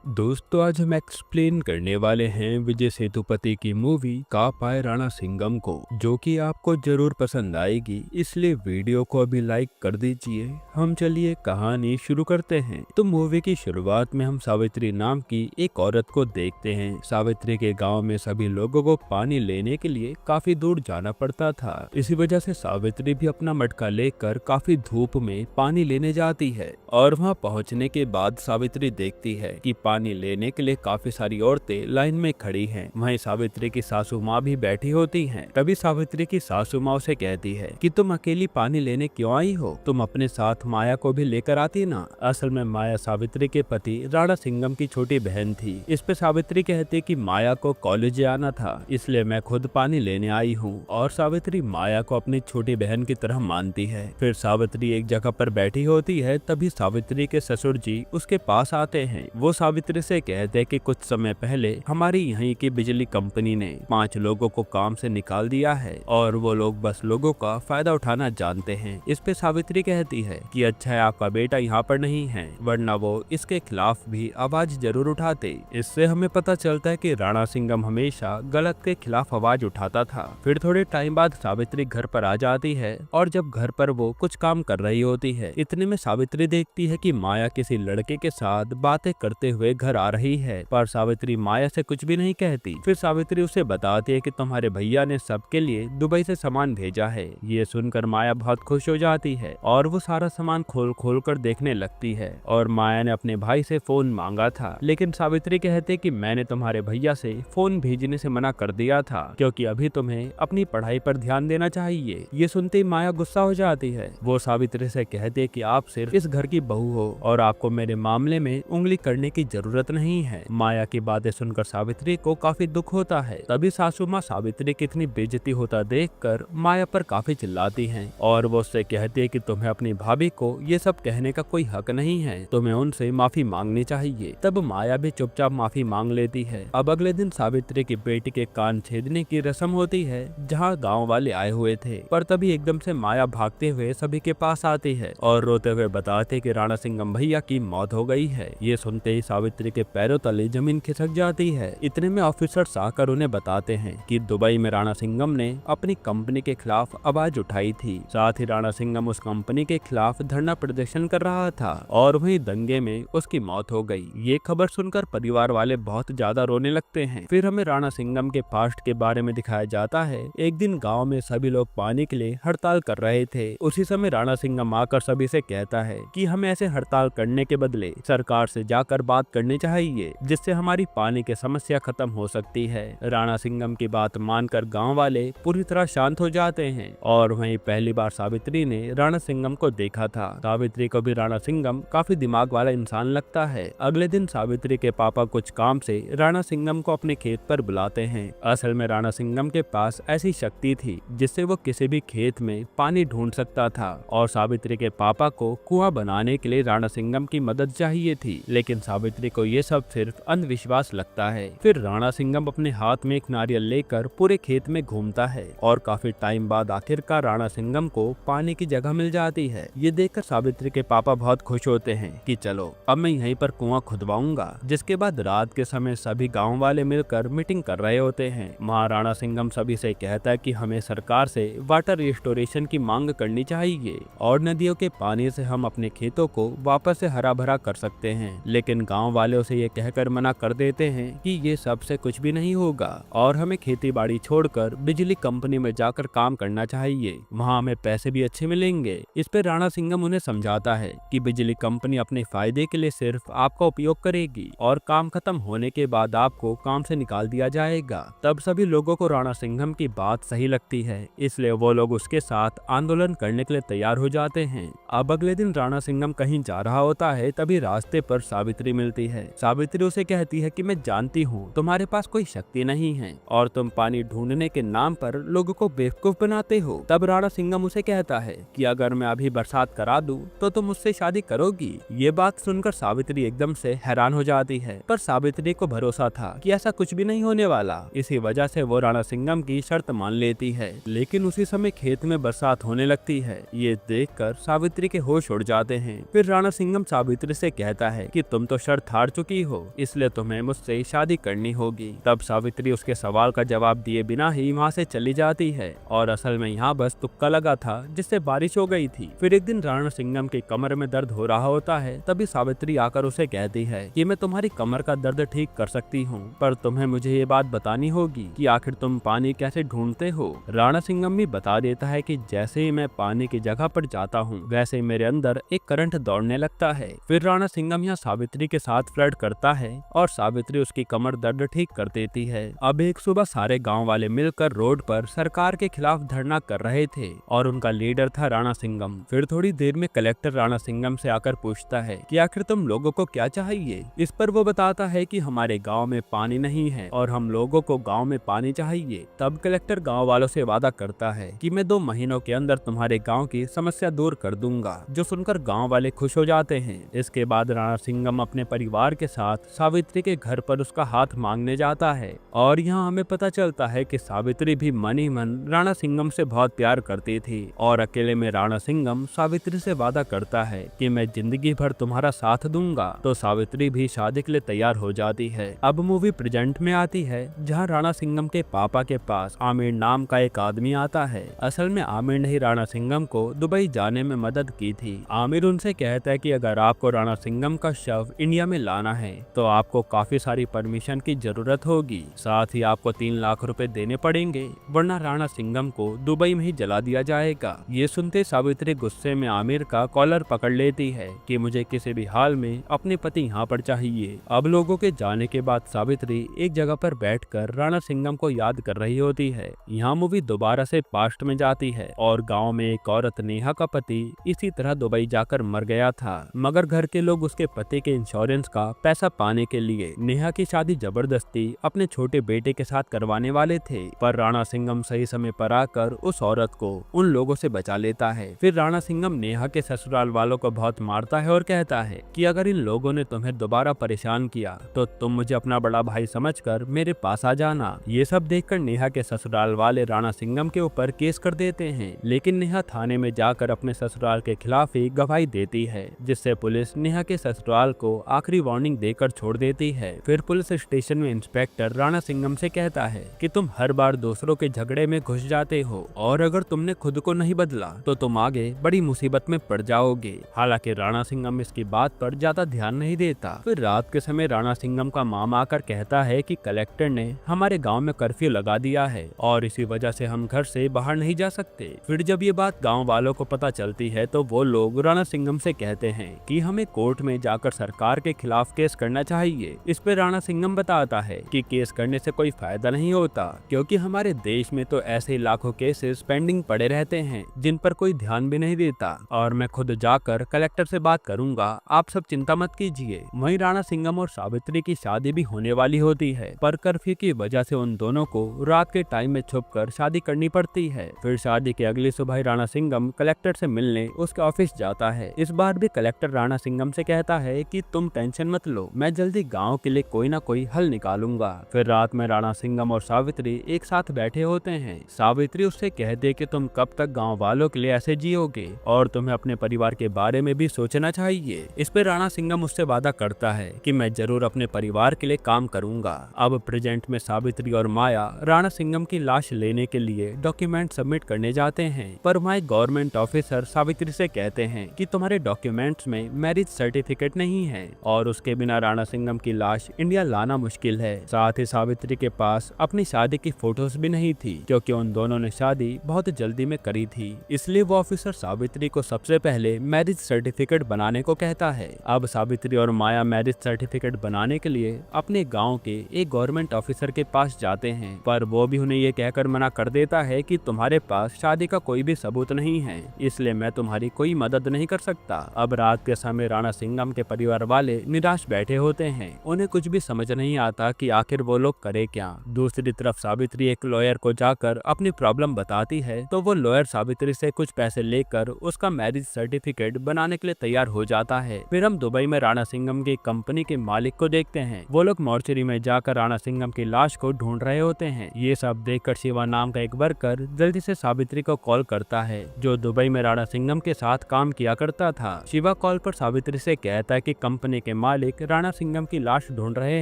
दोस्तों, आज हम एक्सप्लेन करने वाले हैं विजय सेतुपति की मूवी काप आए राणा सिंघम को, जो कि आपको जरूर पसंद आएगी। इसलिए वीडियो को अभी लाइक कर दीजिए। हम चलिए कहानी शुरू करते हैं। तो मूवी की शुरुआत में हम सावित्री नाम की एक औरत को देखते हैं। सावित्री के गांव में सभी लोगों को पानी लेने के लिए काफी दूर जाना पड़ता था। इसी वजह से सावित्री भी अपना मटका लेकर काफी धूप में पानी लेने जाती है और वहां पहुंचने के बाद सावित्री देखती है कि पानी लेने के लिए काफी सारी औरतें लाइन में खड़ी हैं। वहीं सावित्री की सासू माँ भी बैठी होती हैं। तभी सावित्री की सासू माँ उसे कहती है कि तुम अकेली पानी लेने क्यों आई हो, तुम अपने साथ माया को भी लेकर आती ना। असल में माया सावित्री के पति राणा सिंघम की छोटी बहन थी। इस पे सावित्री कहती कि माया को कॉलेज आना था, इसलिए मैं खुद पानी लेने आई हूँ। और सावित्री माया को अपनी छोटी बहन की तरह मानती है। फिर सावित्री एक जगह पर बैठी होती है, तभी सावित्री के ससुर जी उसके पास आते हैं। वो सावित्री से कहते हैं कि कुछ समय पहले हमारी यहीं की बिजली कंपनी ने 5 लोगों को काम से निकाल दिया है और वो लोग बस लोगों का फायदा उठाना जानते हैं। इस पे सावित्री कहती है कि अच्छा है आपका बेटा यहाँ पर नहीं है, वरना वो इसके खिलाफ भी आवाज जरूर उठाते। इससे हमें पता चलता है कि राणा सिंघम हमेशा गलत के खिलाफ आवाज उठाता था। फिर थोड़े टाइम बाद सावित्री घर पर आ जाती है और जब घर पर वो कुछ काम कर रही होती है, इतने में सावित्री देखती है कि माया किसी लड़के के साथ बातें करते हुए घर आ रही है, पर सावित्री माया से कुछ भी नहीं कहती। फिर सावित्री उसे बताती है कि तुम्हारे भैया ने सबके लिए दुबई से सामान भेजा है। ये सुनकर माया बहुत खुश हो जाती है और वो सारा सामान खोल खोल कर देखने लगती है। और माया ने अपने भाई से फोन मांगा था, लेकिन सावित्री कहते कि मैंने तुम्हारे भैया से फोन भेजने से मना कर दिया था, क्योंकि अभी तुम्हें अपनी पढ़ाई पर ध्यान देना चाहिए। ये सुनते ही माया गुस्सा हो जाती है। वो सावित्री से कहते कि आप सिर्फ इस घर की बहू हो और आपको मेरे मामले में उंगली करने की जरूरत नहीं है। माया की बातें सुनकर सावित्री को काफी दुख होता है। तभी सासू माँ सावित्री की इतनी बेइज्जती होता देखकर माया पर काफी चिल्लाती हैं और वो उससे कहती है कि तुम्हें अपनी भाभी को ये सब कहने का कोई हक नहीं है, तुम्हें उनसे माफी मांगनी चाहिए। तब माया भी चुपचाप माफी मांग लेती है। अब अगले दिन सावित्री की बेटी के कान छेदने की रस्म होती है, जहाँ गाँव वाले आए हुए थे। पर तभी एकदम से माया भागते हुए सभी के पास आती है और रोते हुए बताते कि राणा सिंघम भैया की मौत हो गई है। ये सुनते ही सावित्री के पैरों तले जमीन खिसक जाती है। इतने में ऑफिसर्स आकर उन्हें बताते हैं कि दुबई में राणा सिंघम ने अपनी कंपनी के खिलाफ आवाज उठाई थी। साथ ही राणा सिंघम उस कंपनी के खिलाफ धरना प्रदर्शन कर रहा था और वहीं दंगे में उसकी मौत हो गई। ये खबर सुनकर परिवार वाले बहुत ज्यादा रोने लगते हैं। फिर हमें राणा सिंघम के पास्ट के बारे में दिखाया जाता है। एक दिन गाँव में सभी लोग पानी के लिए हड़ताल कर रहे थे। उसी समय राणा सिंघम आकर सभी से कहता है कि हमें ऐसे हड़ताल करने के बदले सरकार से जाकर बात करनी चाहिए, जिससे हमारी पानी की समस्या खत्म हो सकती है। राणा सिंघम की बात मानकर गांव वाले पूरी तरह शांत हो जाते हैं और वहीं पहली बार सावित्री ने राणा सिंघम को देखा था। सावित्री को भी राणा सिंघम काफी दिमाग वाला इंसान लगता है। अगले दिन सावित्री के पापा कुछ काम से राणा सिंघम को अपने खेत पर बुलाते हैं। असल में राणा सिंघम के पास ऐसी शक्ति थी जिससे वो किसी भी खेत में पानी ढूंढ सकता था और सावित्री के पापा को कुआं बनाने के लिए राणा सिंघम की मदद चाहिए थी, लेकिन सावित्री को ये सब सिर्फ अंधविश्वास लगता है। फिर राणा सिंघम अपने हाथ में एक नारियल लेकर पूरे खेत में घूमता है और काफी टाइम बाद आखिरकार राणा सिंघम को पानी की जगह मिल जाती है। ये देखकर सावित्री के पापा बहुत खुश होते हैं कि चलो अब मैं यहीं पर कुआं खुदवाऊंगा। जिसके बाद रात के समय सभी गाँव वाले मिलकर मीटिंग कर रहे होते हैं। महाराणा सिंघम सभी से कहता है कि हमें सरकार से वाटर रिस्टोरेशन की मांग करनी चाहिए और नदियों के पानी से हम अपने खेतों को वापस से हरा भरा कर सकते हैं। लेकिन गांव वाले उसे ये कहकर मना कर देते हैं कि ये सब से कुछ भी नहीं होगा और हमें खेती बाड़ी छोड़कर बिजली कंपनी में जाकर काम करना चाहिए, वहाँ हमें पैसे भी अच्छे मिलेंगे। इस पे राणा सिंघम उन्हें समझाता है कि बिजली कंपनी अपने फायदे के लिए सिर्फ आपका उपयोग करेगी और काम खत्म होने के बाद आपको काम से निकाल दिया जाएगा। तब सभी लोगों को राणा सिंघम की बात सही लगती है, इसलिए वो लोग उसके साथ आंदोलन करने के लिए तैयार हो जाते हैं। अब अगले दिन राणा सिंघम कहीं जा रहा होता है, तभी रास्ते पर सावित्री मिलती है। सावित्री उसे कहती है कि मैं जानती हूँ तुम्हारे पास कोई शक्ति नहीं है और तुम पानी ढूंढने के नाम पर लोगों को बेवकूफ बनाते हो। तब राणा सिंघम उसे कहता है कि अगर मैं अभी बरसात करा दूं तो तुम मुझसे शादी करोगी। ये बात सुनकर सावित्री एकदम से हैरान हो जाती है, पर सावित्री को भरोसा था कि ऐसा कुछ भी नहीं होने वाला। इसी वजह से वो राणा सिंघम की शर्त मान लेती है। लेकिन उसी समय खेत में बरसात होने लगती है। ये देखकर सावित्री के होश उड़ जाते हैं। फिर राणा सिंघम सावित्री से कहता है कि तुम तो शर्त बहुत हार चुकी हो, इसलिए तुम्हें मुझसे शादी करनी होगी। तब सावित्री उसके सवाल का जवाब दिए बिना ही वहाँ से चली जाती है और असल में यहाँ बस तुक्का लगा था जिससे बारिश हो गई थी। फिर एक दिन राणा सिंघम के कमर में दर्द हो रहा होता है, तभी सावित्री आकर उसे कहती है कि मैं तुम्हारी कमर का दर्द ठीक कर सकती हूँ, पर तुम्हें मुझे ये बात बतानी होगी कि आखिर तुम पानी कैसे ढूंढते हो। राणा सिंघम भी बता देता है कि जैसे ही मैं पानी की जगह पर जाता हूँ वैसे ही मेरे अंदर एक करंट दौड़ने लगता है। फिर राणा सिंघम यहाँ सावित्री के साथ फ्लर्ट करता है और सावित्री उसकी कमर दर्द ठीक कर देती है। अब एक सुबह सारे गांव वाले मिलकर रोड पर सरकार के खिलाफ धरना कर रहे थे और उनका लीडर था राणा सिंघम। फिर थोड़ी देर में कलेक्टर राणा सिंघम से आकर पूछता है कि आखिर तुम लोगों को क्या चाहिए। इस पर वो बताता है कि हमारे गांव में पानी नहीं है और हम लोगों को गांव में पानी चाहिए। तब कलेक्टर गांव वालों से वादा करता है कि मैं 2 महीनों के अंदर तुम्हारे गांव की समस्या दूर कर दूंगा, जो सुनकर गांव वाले खुश हो जाते हैं। इसके बाद राणा सिंघम अपने परिवार के साथ सावित्री के घर पर उसका हाथ मांगने जाता है और यहाँ हमें पता चलता है कि सावित्री भी मन ही मन राणा सिंघम से बहुत प्यार करती थी और अकेले में राणा सिंघम सावित्री से वादा करता है कि मैं जिंदगी भर तुम्हारा साथ दूंगा। तो सावित्री भी शादी के लिए तैयार हो जाती है। अब मूवी प्रेजेंट में आती है जहाँ राणा सिंघम के पापा के पास आमिर नाम का एक आदमी आता है। असल में आमिर ने ही राणा सिंघम को दुबई जाने में मदद की थी। आमिर उनसे कहता है कि अगर आपको राणा सिंघम का शव इंडिया में लाना है तो आपको काफी सारी परमिशन की जरूरत होगी, साथ ही आपको 3 लाख रुपए देने पड़ेंगे, वरना राणा सिंघम को दुबई में ही जला दिया जाएगा। ये सुनते सावित्री गुस्से में आमिर का कॉलर पकड़ लेती है कि मुझे किसी भी हाल में अपने पति यहाँ पर चाहिए। अब लोगों के जाने के बाद सावित्री एक जगह पर बैठकर राणा सिंघम को याद कर रही होती है। यहाँ मूवी दोबारा से पास्ट में जाती है और गाँव में एक औरत नेहा का पति इसी तरह दुबई जाकर मर गया था, मगर घर के लोग उसके पति के इंश्योरेंस का पैसा पाने के लिए नेहा की शादी जबरदस्ती अपने छोटे बेटे के साथ करवाने वाले थे। पर राणा सिंघम सही समय पर आकर उस औरत को उन लोगों से बचा लेता है। फिर राणा सिंघम नेहा के ससुराल वालों को बहुत मारता है और कहता है कि अगर इन लोगों ने तुम्हें दोबारा परेशान किया तो तुम मुझे अपना बड़ा भाई समझकर मेरे पास आ जाना। ये सब देखकर नेहा के ससुराल वाले राणा सिंघम के ऊपर केस कर देते हैं, लेकिन नेहा थाने में जाकर अपने ससुराल के खिलाफ ही गवाही देती है, जिससे पुलिस नेहा के ससुराल को आखिरी वार्निंग देकर छोड़ देती है। फिर पुलिस स्टेशन में इंस्पेक्टर राणा सिंघम से कहता है कि तुम हर बार दूसरों के झगड़े में घुस जाते हो और अगर तुमने खुद को नहीं बदला तो तुम आगे बड़ी मुसीबत में पड़ जाओगे। हालांकि राणा सिंघम इसकी बात पर ज्यादा ध्यान नहीं देता। फिर रात के समय राणा सिंघम का मामा आकर कहता है कि कलेक्टर ने हमारे गांव में कर्फ्यू लगा दिया है और इसी वजह से हम घर से बाहर नहीं जा सकते। फिर जब ये बात गाँव वालों को पता चलती है तो वो लोग राणा सिंघम से कहते हैं कि हमें कोर्ट में जाकर सरकार के खिलाफ केस करना चाहिए। इस पे राणा सिंघम बताता है कि केस करने से कोई फायदा नहीं होता, क्योंकि हमारे देश में तो ऐसे लाखों केसेस पेंडिंग पड़े रहते हैं जिन पर कोई ध्यान भी नहीं देता, और मैं खुद जाकर कलेक्टर से बात करूंगा, आप सब चिंता मत कीजिए। वहीं राणा सिंघम और सावित्री की शादी भी होने वाली होती है, पर कर्फ्यू की वजह से उन दोनों को रात के टाइम में छुपकर शादी करनी पड़ती है। फिर शादी की अगली सुबह राणा सिंघम कलेक्टर से मिलने उसके ऑफिस जाता है। इस बार भी कलेक्टर राणा सिंघम से कहता है कि तुम टेंशन मत लो, मैं जल्दी गाँव के लिए कोई ना कोई हल निकालूंगा। फिर रात में राणा सिंघम और सावित्री एक साथ बैठे होते हैं। सावित्री उससे कहती है कि तुम कब तक गांव वालों के लिए ऐसे जियोगे और तुम्हें अपने परिवार के बारे में भी सोचना चाहिए। इस पे राणा सिंघम उससे वादा करता है कि मैं जरूर अपने परिवार के लिए काम करूंगा। अब प्रेजेंट में सावित्री और माया राणा सिंघम की लाश लेने के लिए डॉक्यूमेंट सबमिट करने जाते हैं, पर वहाँ एक गवर्नमेंट ऑफिसर सावित्री से कहते हैं कि तुम्हारे डॉक्यूमेंट्स में मैरिज सर्टिफिकेट नहीं है और उसके बिना राणा सिंघम की लाश इंडिया लाना मुश्किल है। साथ ही सावित्री के पास अपनी शादी की फोटोज भी नहीं थी, क्योंकि उन दोनों ने शादी बहुत जल्दी में करी थी। इसलिए वो ऑफिसर सावित्री को सबसे पहले मैरिज सर्टिफिकेट बनाने को कहता है। अब सावित्री और माया मैरिज सर्टिफिकेट बनाने के लिए अपने गांव के एक गवर्नमेंट ऑफिसर के पास जाते हैं, पर वो भी उन्हें ये कहकर मना कर देता है कि तुम्हारे पास शादी का कोई भी सबूत नहीं है, इसलिए मैं तुम्हारी कोई मदद नहीं कर सकता। अब रात के समय राणा सिंघम के परिवार वाले निराश बैठे होते हैं, उन्हें कुछ भी समझ नहीं आता कि आखिर वो लोग करे क्या। दूसरी तरफ सावित्री एक लॉयर को जाकर अपनी प्रॉब्लम बताती है, तो वो लॉयर सावित्री से कुछ पैसे लेकर उसका मैरिज सर्टिफिकेट बनाने के लिए तैयार हो जाता है। फिर हम दुबई में राणा सिंघम की कंपनी के मालिक को देखते हैं। वो लोग मॉर्चरी में जाकर राणा सिंघम की लाश को ढूंढ रहे होते हैं। ये सब देखकर शिवा नाम का एक वर्कर जल्दी से सावित्री को कॉल करता है, जो दुबई में राणा सिंघम के साथ काम किया करता था। शिवा कॉल पर सावित्री से कहता है कि कंपनी के मालिक राणा सिंघम की लाश ढूंढ रहे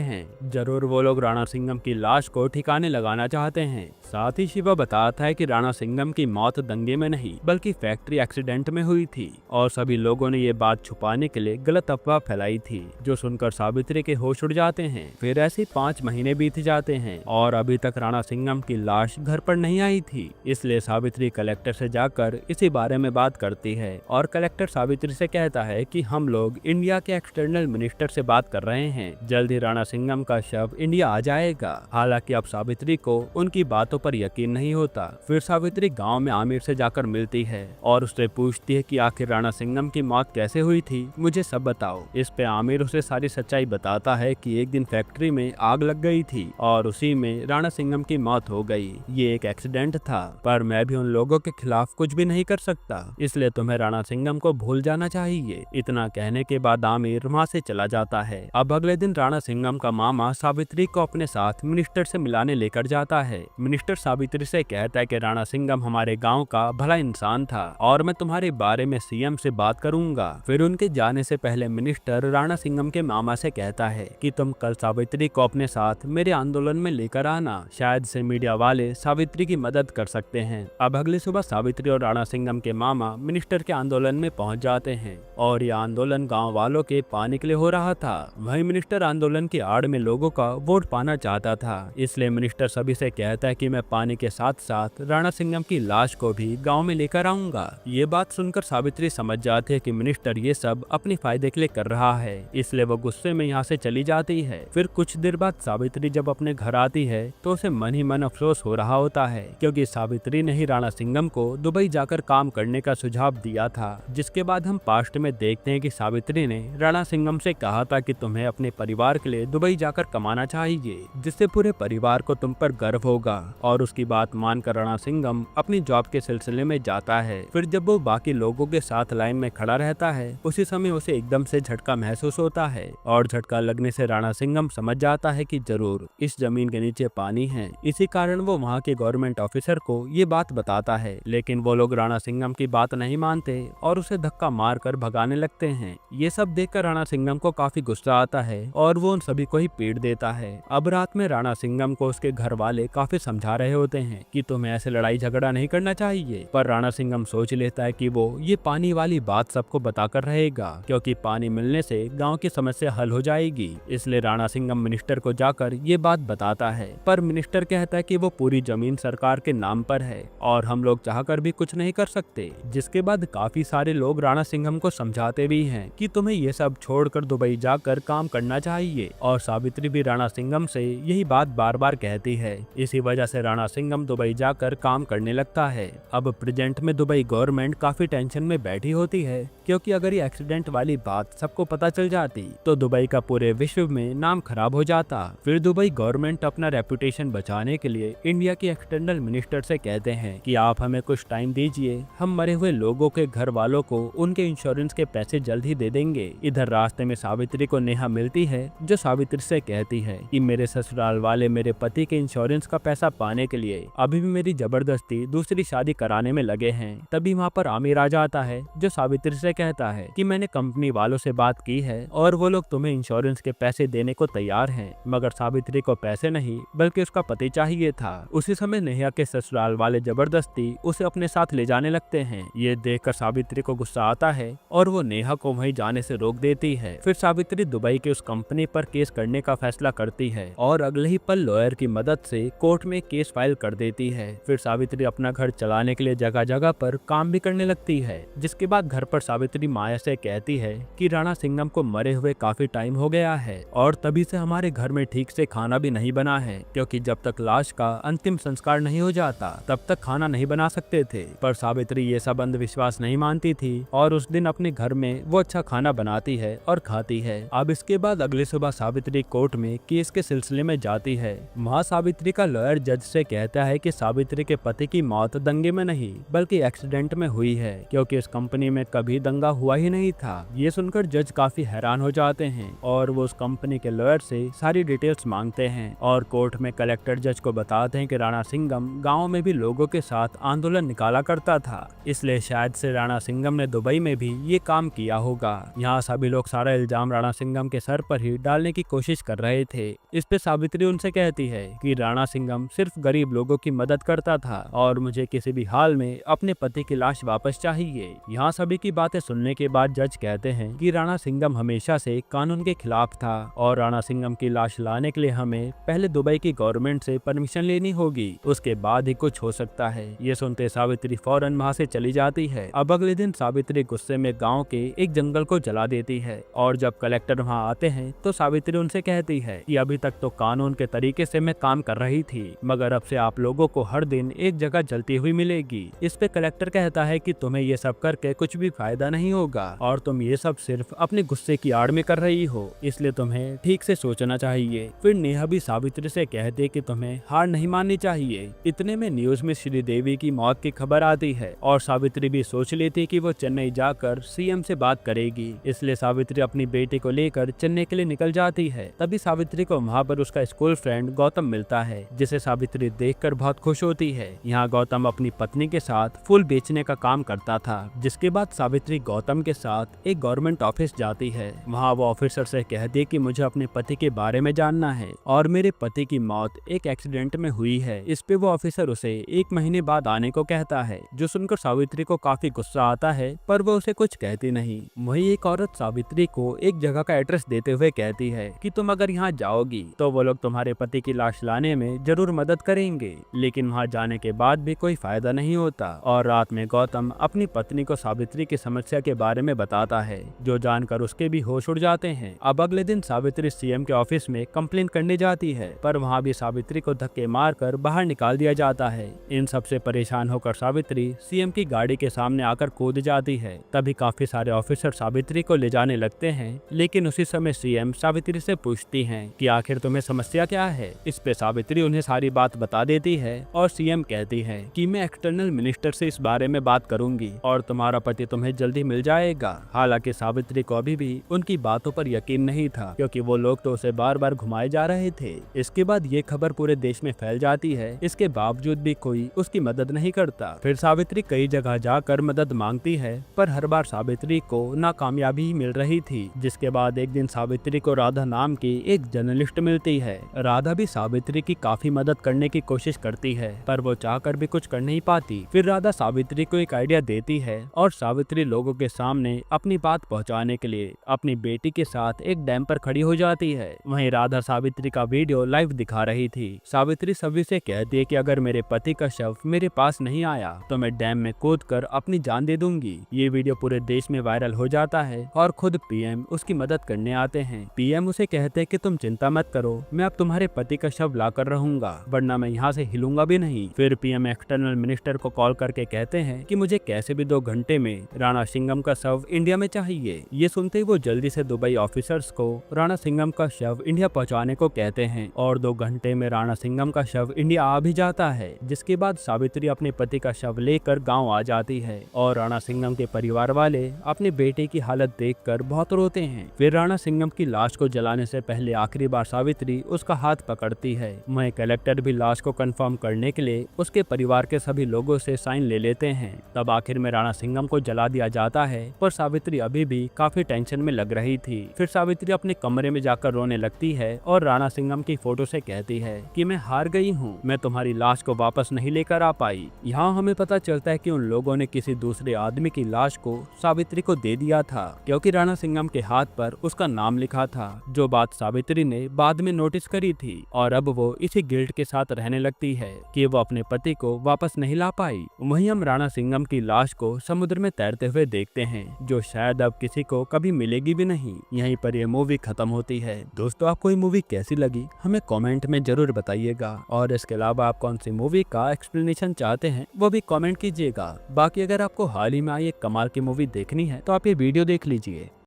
हैं। जरूर वो लोग राणा सिंघम की लाश को ठिकाने लगाना चाहते हैं। साथ ही शिवा बताता है कि राणा सिंघम की मौत दंगे में नहीं बल्कि फैक्ट्री एक्सीडेंट में हुई थी और सभी लोगों ने ये बात छुपाने के लिए गलत अफवाह फैलाई थी, जो सुनकर सावित्री के होश उड़ जाते हैं। फिर ऐसे 5 महीने बीत जाते हैं और अभी तक राणा सिंघम की लाश घर पर नहीं आई थी। इसलिए सावित्री कलेक्टर से जाकर इसी बारे में बात करती है और कलेक्टर सावित्री से कहता है कि हम लोग इंडिया के एक्सटर्नल मिनिस्टर से बात कर रहे हैं, जल्द ही राणा सिंघम का शव इंडिया आ जाएगा। हालांकि अब सावित्री को उनकी बातों पर यकीन नहीं होता। फिर सावित्री गांव में आमिर से जाकर मिलती है और उससे पूछती है कि आखिर राणा सिंघम की मौत कैसे हुई थी, मुझे सब बताओ। इस पे आमिर उसे सारी सच्चाई बताता है कि एक दिन फैक्ट्री में आग लग गई थी और उसी में राणा सिंघम की मौत हो गई। ये एक एक्सीडेंट था, पर मैं भी उन लोगों के खिलाफ कुछ भी नहीं कर सकता, इसलिए तुम्हें राणा सिंघम को भूल जाना चाहिए। इतना कहने के बाद आमिर वहाँ से चला जाता है। अब अगले दिन राणा सिंघम का मामा सावित्री को अपने साथ मिनिस्टर से मिलाने लेकर जाता है। मिनिस्टर सावित्री से कहता है कि राणा सिंघम हमारे गांव का भला इंसान था और मैं तुम्हारे बारे में सीएम से बात करूंगा। फिर उनके जाने से पहले मिनिस्टर राणा सिंघम के मामा से कहता है कि तुम कल सावित्री को अपने साथ मेरे आंदोलन में लेकर आना, शायद से मीडिया वाले सावित्री की मदद कर सकते हैं। अब अगली सुबह सावित्री और राणा सिंघम के मामा मिनिस्टर के आंदोलन में पहुंच जाते हैं और यह आंदोलन गाँव वालों के पाने के लिए हो रहा था। वही मिनिस्टर आंदोलन की आड़ में लोगों का वोट पाना चाहता था, इसलिए मिनिस्टर सभी से कहता है कि मैं पानी के साथ साथ राणा सिंघम की लाश को भी गांव में लेकर आऊंगा। ये बात सुनकर सावित्री समझ जाती है कि मिनिस्टर ये सब अपने फायदे के लिए कर रहा है, इसलिए वो गुस्से में यहाँ से चली जाती है। फिर कुछ देर बाद सावित्री जब अपने घर आती है तो उसे मन ही मन अफसोस हो रहा होता है, क्योंकि सावित्री ने ही राणा सिंघम को दुबई जाकर काम करने का सुझाव दिया था। जिसके बाद हम पास्ट में देखते हैं कि सावित्री ने राणा सिंघम से कहा था कि तुम्हें अपने परिवार के लिए दुबई जाकर कमाना चाहिए, जिससे पूरे परिवार को तुम पर गर्व होगा। और उसकी बात मानकर राणा सिंघम अपनी जॉब के सिलसिले में जाता है। फिर जब वो बाकी लोगों के साथ लाइन में खड़ा रहता है, उसी समय उसे एकदम से झटका महसूस होता है और झटका लगने से राणा सिंघम समझ जाता है कि जरूर इस जमीन के नीचे पानी है। इसी कारण वो वहाँ के गवर्नमेंट ऑफिसर को ये बात बताता है, लेकिन वो लोग राणा सिंघम की बात नहीं मानते और उसे धक्का मार कर भगाने लगते हैं। ये सब देखकर राणा सिंघम को काफी गुस्सा आता है और वो उन सभी को ही पीट देता है। अब रात में राणा सिंघम को उसके घर वाले काफी समझा रहे होते हैं कि तुम्हें ऐसे लड़ाई झगड़ा नहीं करना चाहिए, पर राणा सिंघम सोच लेता है कि वो ये पानी वाली बात सबको बताकर रहेगा, क्योंकि पानी मिलने से गांव की समस्या हल हो जाएगी। इसलिए राणा सिंघम मिनिस्टर को जाकर ये बात बताता है, पर मिनिस्टर कहता है कि वो पूरी जमीन सरकार के नाम पर है और हम लोग चाहकर भी कुछ नहीं कर सकते। जिसके बाद काफी सारे लोग राणा सिंघम को समझाते भी हैं कि तुम्हें ये सब छोड़कर दुबई जाकर काम करना चाहिए, और सावित्री भी राणा सिंघम से यही बात बार बार कहती है। इसी वजह से राणा सिंघम दुबई जाकर काम करने लगता है। अब प्रेजेंट में दुबई गवर्नमेंट काफी टेंशन में बैठी होती है, क्योंकि अगर ये एक्सीडेंट वाली बात सबको पता चल जाती तो दुबई का पूरे विश्व में नाम खराब हो जाता। फिर दुबई गवर्नमेंट अपना रेपुटेशन बचाने के लिए इंडिया के एक्सटर्नल मिनिस्टर से कहते हैं कि आप हमें कुछ टाइम दीजिए, हम मरे हुए लोगों के घर वालों को उनके इंश्योरेंस के पैसे जल्द ही दे देंगे। इधर रास्ते में सावित्री को नेहा मिलती है, जो सावित्री से कहती है कि मेरे ससुराल वाले मेरे पति के इंश्योरेंस का पैसा पाने के लिए अभी भी मेरी जबरदस्ती दूसरी शादी कराने में लगे हैं। तभी वहाँ पर आमिर आ जाता है, जो सावित्री से कहता है कि मैंने कंपनी वालों से बात की है और वो लोग तुम्हें इंश्योरेंस के पैसे देने को तैयार हैं, मगर सावित्री को पैसे नहीं बल्कि उसका पति चाहिए था। उसी समय नेहा के ससुराल वाले जबरदस्ती उसे अपने साथ ले जाने लगते हैं। ये देखकर सावित्री को गुस्सा आता है और वो नेहा को वहीं जाने से रोक देती है। फिर सावित्री दुबई के उस कंपनी पर केस करने का फैसला करती है और अगले ही पल लॉयर की मदद से कोर्ट में केस फाइल कर देती है। फिर सावित्री अपना घर चलाने के लिए जगह जगह पर काम भी करने लगती है। जिसके बाद घर पर सावित्री माया से कहती है कि राणा सिंघम को मरे हुए काफी टाइम हो गया है और तभी से हमारे घर में ठीक से खाना भी नहीं बना है, क्योंकि जब तक लाश का अंतिम संस्कार नहीं हो जाता तब तक खाना नहीं बना सकते थे। पर सावित्री ये सब अंधविश्वास नहीं मानती थी और उस दिन अपने घर में वो अच्छा खाना बनाती है और खाती है। अब इसके बाद अगली सुबह सावित्री कोर्ट में केस के सिलसिले में जाती है। वहाँ सावित्री का लॉयर जज से कहता है कि सावित्री के पति की मौत दंगे में नहीं बल्कि एक्सीडेंट में हुई है, क्योंकि इस कंपनी में कभी दंगा हुआ ही नहीं था। ये सुनकर जज काफी हैरान हो जाते हैं और वो उस कंपनी के लॉयर से सारी डिटेल्स मांगते हैं और कोर्ट में कलेक्टर जज को बताते हैं कि राणा सिंघम गाँव में भी लोगों के साथ आंदोलन निकाला करता था, इसलिए शायद से राणा सिंघम ने दुबई में भी ये काम किया होगा। यहाँ सभी लोग सारा इल्जाम राणा सिंघम के सर पर ही डालने की कोशिश कर रहे थे। इस पे सावित्री उनसे कहती है कि राणा सिंघम सिर्फ गरीब लोगों की मदद करता था और मुझे किसी भी हाल में अपने पति की लाश वापस चाहिए। यहाँ सभी की बातें सुनने के बाद जज कहते हैं कि राणा सिंघम हमेशा से कानून के खिलाफ था और राणा सिंघम की लाश लाने के लिए हमें पहले दुबई की गवर्नमेंट से परमिशन लेनी होगी, उसके बाद ही कुछ हो सकता है। ये सुनते सावित्री फौरन वहाँ से चली जाती है। अब अगले दिन सावित्री गुस्से में गांव के एक जंगल को जला देती है और जब कलेक्टर वहाँ आते हैं तो सावित्री उनसे कहती है कि अभी तक तो कानून के तरीके से मैं काम कर रही थी, मगर अब से आप लोगों को हर दिन एक जगह जलती हुई मिलेगी। इस पे कलेक्टर कहता है कि तुम्हें ये सब करके कुछ भी फायदा नहीं होगा और तुम ये सब सिर्फ अपने गुस्से की आड़ में कर रही हो, इसलिए तुम्हें ठीक से सोचना चाहिए। फिर नेहा भी सावित्री से कहती है कि तुम्हें हार नहीं माननी चाहिए। इतने में न्यूज में श्रीदेवी की मौत की खबर आती है और सावित्री भी सोच लेती कि वो चेन्नई जाकर सीएम से बात करेगी, इसलिए सावित्री अपनी बेटी को लेकर चेन्नई के लिए निकल जाती है। तभी सावित्री को वहाँ पर उसका स्कूल फ्रेंड गौतम मिलता है, जिसे सावित्री देखकर बहुत खुश होती है। यहाँ गौतम अपनी पत्नी के साथ फूल बेचने का काम करता था। जिसके बाद सावित्री गौतम के साथ एक गवर्नमेंट ऑफिस जाती है। वहाँ वो ऑफिसर से कहती है कि मुझे अपने पति के बारे में जानना है और मेरे पति की मौत एक एक्सीडेंट में हुई है। इस पे वो ऑफिसर उसे 1 महीने बाद आने को कहता है, जो सुनकर सावित्री को काफी गुस्सा आता है, पर वो उसे कुछ कहती नहीं। वही एक औरत सावित्री को एक जगह का एड्रेस देते हुए कहती है कि तुम अगर यहाँ जाओगी तो वो लोग तुम्हारे पति की लाश लाने में जरूर मदद करेंगे, लेकिन वहाँ जाने के बाद भी कोई फायदा नहीं होता। और रात में गौतम अपनी पत्नी को सावित्री की समस्या के बारे में बताता है, जो जानकर उसके भी होश उड़ जाते हैं। अब अगले दिन सावित्री सीएम के ऑफिस में कंप्लेन करने जाती है, पर वहाँ भी सावित्री को धक्के मारकर बाहर निकाल दिया जाता है। इन सबसे परेशान होकर सावित्री सीएम की गाड़ी के सामने आकर कूद जाती है। तभी काफी सारे ऑफिसर सावित्री को ले जाने लगते हैं, लेकिन उसी समय सीएम सावित्री से पूछती हैं कि आखिर तुम्हें समस्या क्या है। इस पे सावित्री उन्हें सारी बात बता देती है और सीएम कहती है कि मैं एक्सटर्नल मिनिस्टर से इस बारे में बात करूंगी और तुम्हारा पति तुम्हें जल्दी मिल जाएगा। हालांकि सावित्री को अभी भी उनकी बातों पर यकीन नहीं था, क्योंकि वो लोग तो उसे बार बार घुमाए जा रहे थे। इसके बाद ये खबर पूरे देश में फैल जाती है, इसके बावजूद भी कोई उसकी मदद नहीं करता। फिर सावित्री कई जगह जाकर मदद मांगती है, पर हर बार सावित्री को नाकामयाबी ही मिल रही थी। जिसके बाद एक दिन सावित्री को राधा नाम की एक जर्नलिस्ट मिलती है। राधा भी सावित्री की काफी मदद करने की कोशिश करती है, पर वो चाहकर भी कुछ कर नहीं पाती। फिर राधा सावित्री को एक आइडिया देती है और सावित्री लोगों के सामने अपनी बात पहुंचाने के लिए अपनी बेटी के साथ एक डैम पर खड़ी हो जाती है। वहीं राधा सावित्री का वीडियो लाइव दिखा रही थी। सावित्री सभी से कहती है कि अगर मेरे पति का शव मेरे पास नहीं आया तो मैं डैम में कूदकर अपनी जान दे दूंगी। ये वीडियो पूरे देश में वायरल हो जाता है और खुद पीएम उसकी मदद करने आते हैं। पीएम उसे कहते हैं कि तुम चिंता मत करो, मैं अब तुम्हारे पति का शव ला कर रहूंगा, वरना मैं यहाँ से हिलूंगा भी नहीं। फिर पीएम एक्सटर्नल मिनिस्टर को कॉल करके कहते हैं कि मुझे कैसे भी 2 घंटे में राणा सिंघम का शव इंडिया में चाहिए। ये सुनते ही वो जल्दी से दुबई ऑफिसर्स को राणा सिंघम का शव इंडिया पहुंचाने को कहते हैं और 2 घंटे में राणा सिंघम का शव इंडिया आ भी जाता है। जिसके बाद सावित्री अपने पति का शव लेकर गांव आ जाती है और राणा सिंघम के परिवार वाले अपने बेटे की हालत देखकर बहुत रोते हैं। फिर राणा सिंघम की लाश को जलाने से पहले आखिरी बार सावित्री उसका हाथ पकड़ती है। वहीं कलेक्टर भी लाश को कंफर्म करने के लिए उसके परिवार के सभी लोगों से साइन ले लेते हैं। तब आखिर में राणा सिंघम को जला दिया जाता है, पर सावित्री अभी भी काफी टेंशन में लग रही थी। फिर सावित्री अपने कमरे में जाकर रोने लगती है और राणा सिंघम की फोटो से कहती है कि मैं हार गई हूँ, मैं तुम्हारी लाश को वापस नहीं लेकर आ पाई। यहाँ हमें पता चलता है कि उन लोगों ने किसी दूसरे आदमी की लाश को सावित्री को दे दिया था, क्योंकि राणा सिंघम के हाथ पर उसका नाम लिखा था, जो बात सावित्री ने बाद में नोटिस करी थी। और अब वो इसी गिल्ट के साथ रहने लगती है कि वो अपने पति को वापस नहीं ला पाई। वहीं हम राणा सिंघम की लाश को समुद्र में तैरते हुए देखते हैं, जो शायद अब किसी को कभी मिलेगी भी नहीं। यहीं पर ये मूवी खत्म होती है। दोस्तों, आपको ये मूवी कैसी लगी हमें कमेंट में जरूर बताइएगा, और इसके अलावा आप कौन सी मूवी का एक्सप्लेनेशन चाहते हैं वो भी कमेंट कीजिएगा। बाकी अगर आपको हाल ही में आई एक कमाल की मूवी देखनी है तो आप ये वीडियो देख लीजिए।